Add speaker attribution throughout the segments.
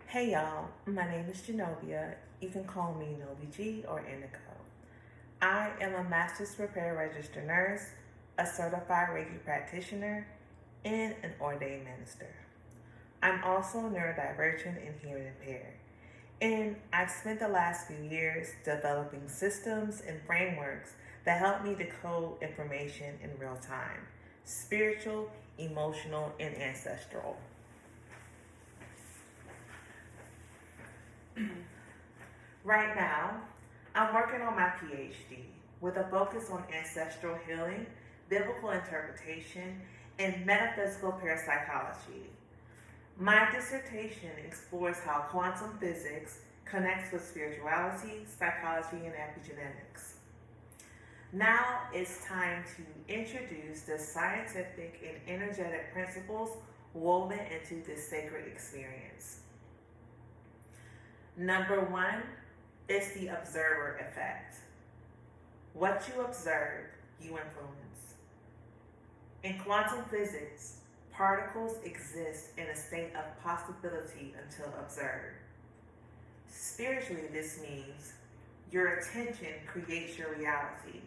Speaker 1: Hey y'all, my name is Genovia. You can call me Novi G or Indigo. I am a Master's Prepared Registered Nurse, a certified Reiki practitioner, and an ordained minister. I'm also neurodivergent and hearing impaired. And I've spent the last few years developing systems and frameworks that help me decode information in real time, spiritual, emotional, and ancestral. Right now, I'm working on my PhD with a focus on ancestral healing, biblical interpretation, and metaphysical parapsychology. My dissertation explores how quantum physics connects with spirituality, psychology, and epigenetics. Now it's time to introduce the scientific and energetic principles woven into this sacred experience. Number one is the observer effect. What you observe, you influence. In quantum physics, particles exist in a state of possibility until observed. Spiritually, this means your attention creates your reality.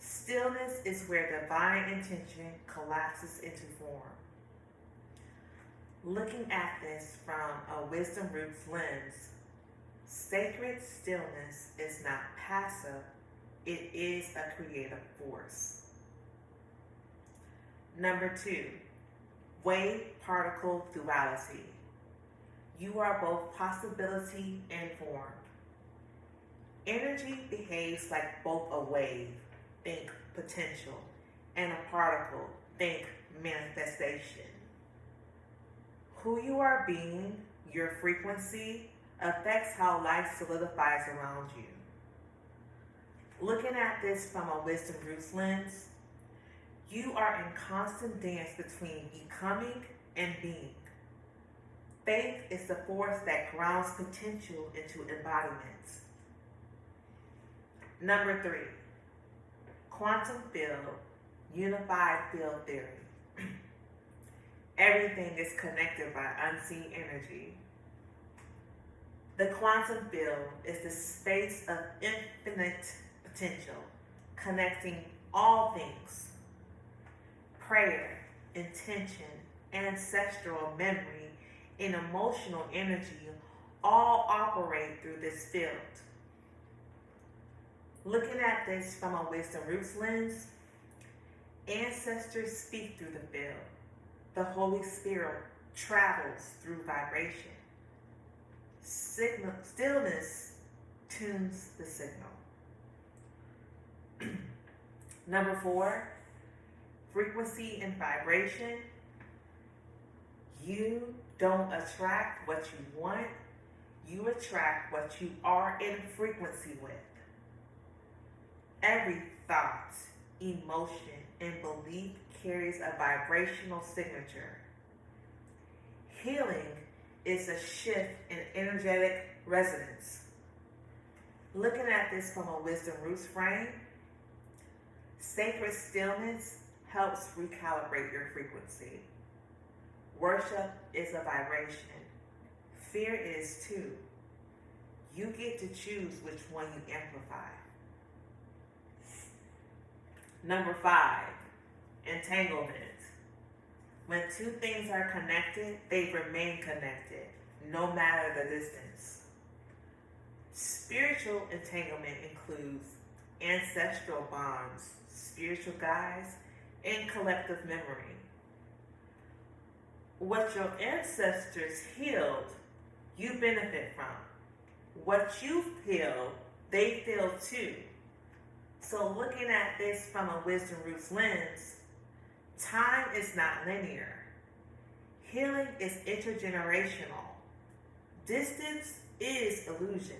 Speaker 1: Stillness is where divine intention collapses into form. Looking at this from a WisdomRoots lens, sacred stillness is not passive, it is a creative force. Number two, wave-particle duality. You are both possibility and form. Energy behaves like both a wave, think potential, and a particle, think manifestation. Who you are being, your frequency, affects how life solidifies around you. Looking at this from a WisdomRoots lens, you are in constant dance between becoming and being. Faith is the force that grounds potential into embodiment. Number three, quantum field, unified field theory. Everything is connected by unseen energy. The quantum field is the space of infinite potential, connecting all things. Prayer, intention, ancestral memory, and emotional energy all operate through this field. Looking at this from a WisdomRoots lens, ancestors speak through the field. The Holy Spirit travels through vibration. Stillness tunes the signal. Number four, frequency and vibration. You don't attract what you want, you attract what you are in frequency with. Every thought, emotion, and belief carries a vibrational signature. Healing is a shift in energetic resonance. Looking at this from a WisdomRoots frame, sacred stillness helps recalibrate your frequency. Worship is a vibration. Fear is too. You get to choose which one you amplify. Number five, entanglement. When two things are connected, they remain connected, no matter the distance. Spiritual entanglement includes ancestral bonds, spiritual guides, and collective memory. What your ancestors healed, you benefit from. What you feel, they feel too. So looking at this from a WisdomRoots lens, time is not linear. Healing is intergenerational. Distance is illusion.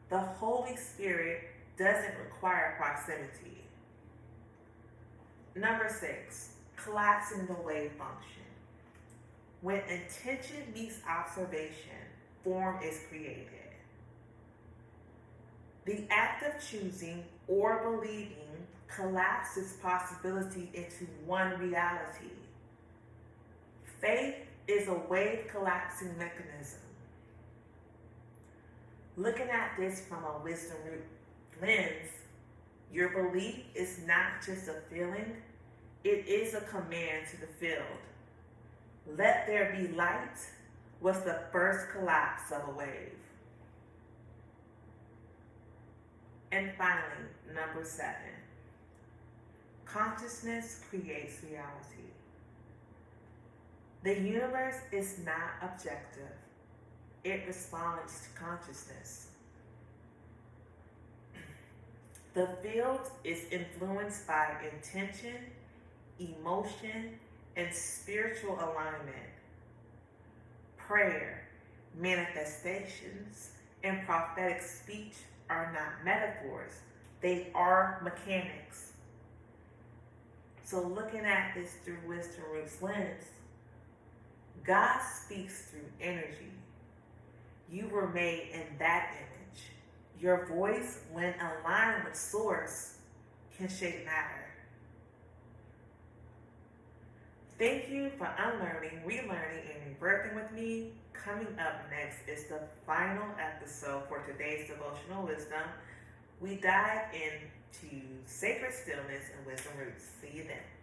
Speaker 1: The Holy Spirit doesn't require proximity. Number six, collapsing the wave function. When intention meets observation, form is created. The act of choosing or believing collapses possibility into one reality. Faith is a wave collapsing mechanism. Looking at this from a wisdom root lens, your belief is not just a feeling, it is a command to the field. Let there be light was the first collapse of a wave. And finally, number 7. Consciousness creates reality. The universe is not objective. It responds to consciousness. The field is influenced by intention, emotion, and spiritual alignment. Prayer, manifestations, and prophetic speech are not metaphors. They are mechanics. So looking at this through Wisdom Roots lens, God speaks through energy. You were made in that image. Your voice, when aligned with Source, can shape matter. Thank you for unlearning, relearning, and rebirthing with me. Coming up next is the final episode for today's devotional wisdom. We dive into sacred stillness and wisdom roots. See you then.